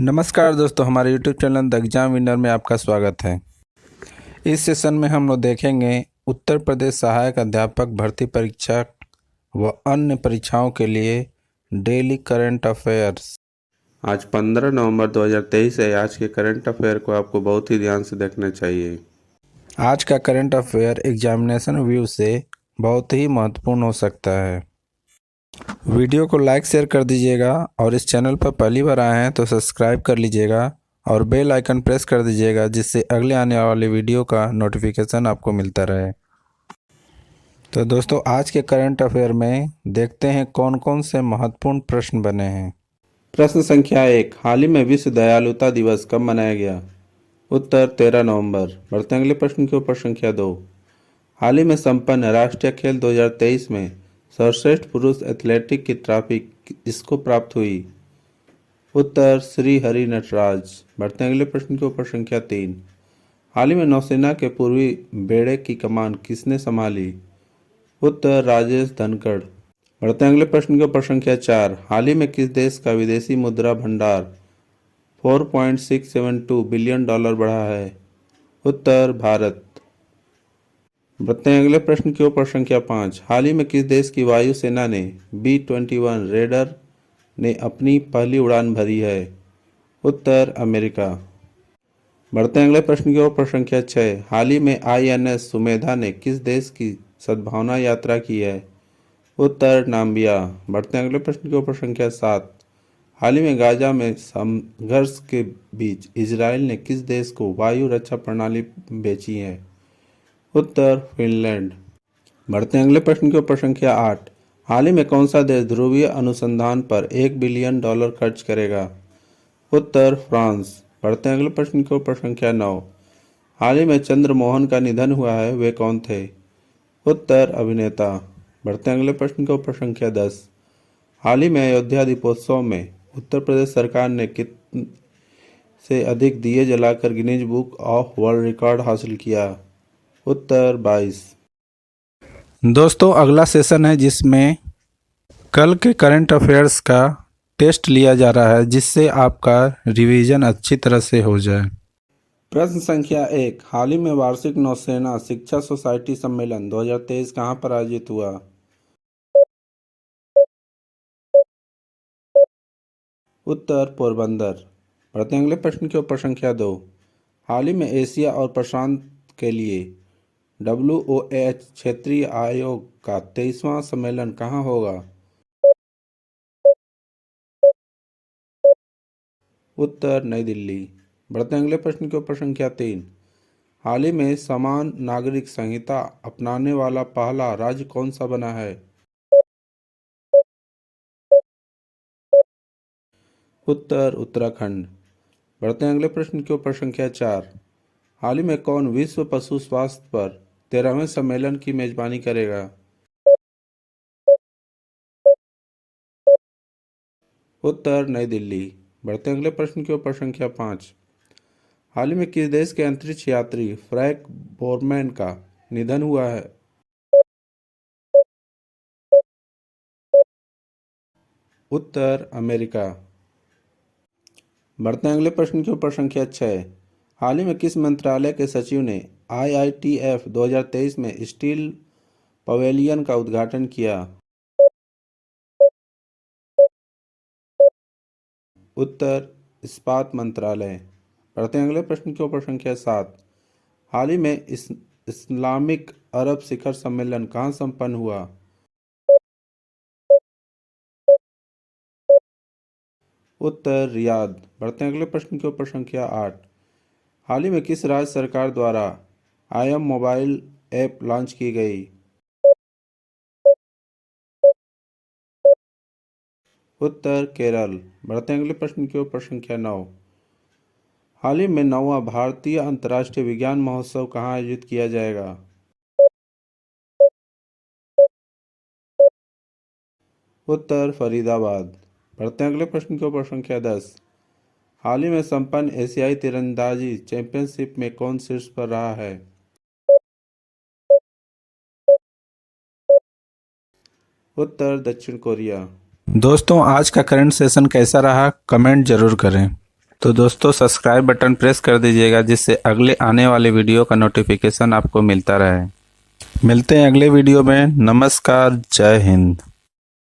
नमस्कार दोस्तों, हमारे YouTube channel the exam winner में आपका स्वागत है। इस सेशन में हम लोग देखेंगे उत्तर प्रदेश सहायक अध्यापक भर्ती परीक्षा व अन्य परीक्षाओं के लिए डेली करंट अफेयर्स। आज 15 नवंबर 2023 है। आज के करंट अफेयर को आपको बहुत ही ध्यान से देखना चाहिए। आज का करंट अफेयर एग्जामिनेशन व्यू से बहुत ही महत्वपूर्ण हो सकता है। वीडियो को लाइक शेयर कर दीजिएगा और इस चैनल पर पहली बार आए हैं तो सब्सक्राइब कर लीजिएगा और बेल आइकन प्रेस कर दीजिएगा, जिससे अगले आने वाले वीडियो का नोटिफिकेशन आपको मिलता रहे। तो दोस्तों, आज के करंट अफेयर में देखते हैं कौन कौन से महत्वपूर्ण प्रश्न बने हैं। प्रश्न संख्या 1, हाल ही में विश्व दयालुता दिवस कब मनाया गया? उत्तर 13 नवंबर। बढ़ते अगले प्रश्न के ऊपर संख्या 2, हाल ही में संपन्न राष्ट्रीय खेल 2023 में सर्वश्रेष्ठ पुरुष एथलेटिक की ट्रॉफी किसको प्राप्त हुई? उत्तर श्री हरि नटराज। बढ़ते अगले प्रश्न के ऊपर संख्या 3, हाल ही में नौसेना के पूर्वी बेड़े की कमान किसने संभाली? उत्तर राजेश धनखड़। बढ़ते अगले प्रश्न के ऊपर संख्या 4, हाल ही में किस देश का विदेशी मुद्रा भंडार 4.672 बिलियन डॉलर बढ़ा है? उत्तर भारत। बढ़ते हैं अगले प्रश्न के ऊपर संख्या 5, हाल ही में किस देश की वायुसेना ने B-21 रेडर ने अपनी पहली उड़ान भरी है? उत्तर अमेरिका। बढ़ते हैं अगले प्रश्न के ऊपर संख्या 6, हाल ही में INS सुमेधा ने किस देश की सद्भावना यात्रा की है? उत्तर नाम्बिया। बढ़ते हैं अगले प्रश्न के ऊपर संख्या 7, हाल ही में गाजा में संघर्ष के बीच इजराइल ने किस देश को वायु रक्षा प्रणाली बेची है? उत्तर फिनलैंड। बढ़ते हैं अगले प्रश्न के ऊपर संख्या 8, हाल ही में कौन सा देश ध्रुवीय अनुसंधान पर $1 बिलियन खर्च करेगा? उत्तर फ्रांस। बढ़ते हैं अगले प्रश्न के ऊपर संख्या 9, हाल ही में चंद्रमोहन का निधन हुआ है, वे कौन थे? उत्तर अभिनेता। बढ़ते हैं अगले प्रश्न के ऊपर संख्या 10, हाल ही में अयोध्या दीपोत्सव में उत्तर प्रदेश सरकार ने कितने से अधिक दिए जलाकर Guinness book of world record हासिल किया? उत्तर 22। दोस्तों, अगला सेशन है जिसमें कल के करंट अफेयर्स का टेस्ट लिया जा रहा है, जिससे आपका रिवीजन अच्छी तरह से हो जाए। प्रश्न संख्या 1, हाल ही में वार्षिक नौसेना शिक्षा सोसाइटी सम्मेलन 2023 कहाँ पर आयोजित हुआ? उत्तर पोरबंदर। बढ़ते हैं अगले प्रश्न के ऊपर संख्या 2, हाल ही में एशिया और प्रशांत के लिए WOH क्षेत्रीय आयोग का 23वां सम्मेलन कहाँ होगा? उत्तर नई दिल्ली। बढ़ते हैं अगले प्रश्न के ऊपर संख्या 3, हाल ही में समान नागरिक संहिता अपनाने वाला पहला राज्य कौन सा बना है? उत्तर उत्तराखंड। बढ़ते हैं अगले प्रश्न के ऊपर संख्या 4, हाल ही में कौन विश्व पशु स्वास्थ्य पर 13वें सम्मेलन की मेजबानी करेगा? उत्तर नई दिल्ली। बढ़ते हैं अगले प्रश्न के ऊपर संख्या 5, हाल ही में किस देश के अंतरिक्ष यात्री फ्रैंक बोरमैन का निधन हुआ है? उत्तर अमेरिका। बढ़ते हैं अगले प्रश्न के ऊपर संख्या 6, हाल ही में किस मंत्रालय के सचिव ने IITF 2023 में स्टील पवेलियन का उद्घाटन किया? उत्तर इस्पात मंत्रालय। बढ़ते हैं अगले प्रश्न के ऊपर संख्या 7, हाल ही में इस्लामिक अरब शिखर सम्मेलन कहाँ संपन्न हुआ? उत्तर रियाद। बढ़ते हैं अगले प्रश्न के ऊपर संख्या 8, हाल ही में किस राज्य सरकार द्वारा IM मोबाइल ऐप लॉन्च की गई? उत्तर केरल। बढ़ते हैं अगले प्रश्न के ऊपर संख्या 9, हाल ही में 9वां भारतीय अंतर्राष्ट्रीय विज्ञान महोत्सव कहाँ आयोजित किया जाएगा? उत्तर फरीदाबाद। बढ़ते हैं अगले प्रश्न के ऊपर संख्या 10, हाल ही में संपन्न एशियाई तीरंदाजी चैंपियनशिप में कौन शीर्ष पर रहा है? उत्तर दक्षिण कोरिया। दोस्तों, आज का करंट सेशन कैसा रहा कमेंट जरूर करें। तो दोस्तों सब्सक्राइब बटन प्रेस कर दीजिएगा जिससे अगले आने वाले वीडियो का नोटिफिकेशन आपको मिलता रहे। मिलते हैं अगले वीडियो में। नमस्कार, जय हिंद।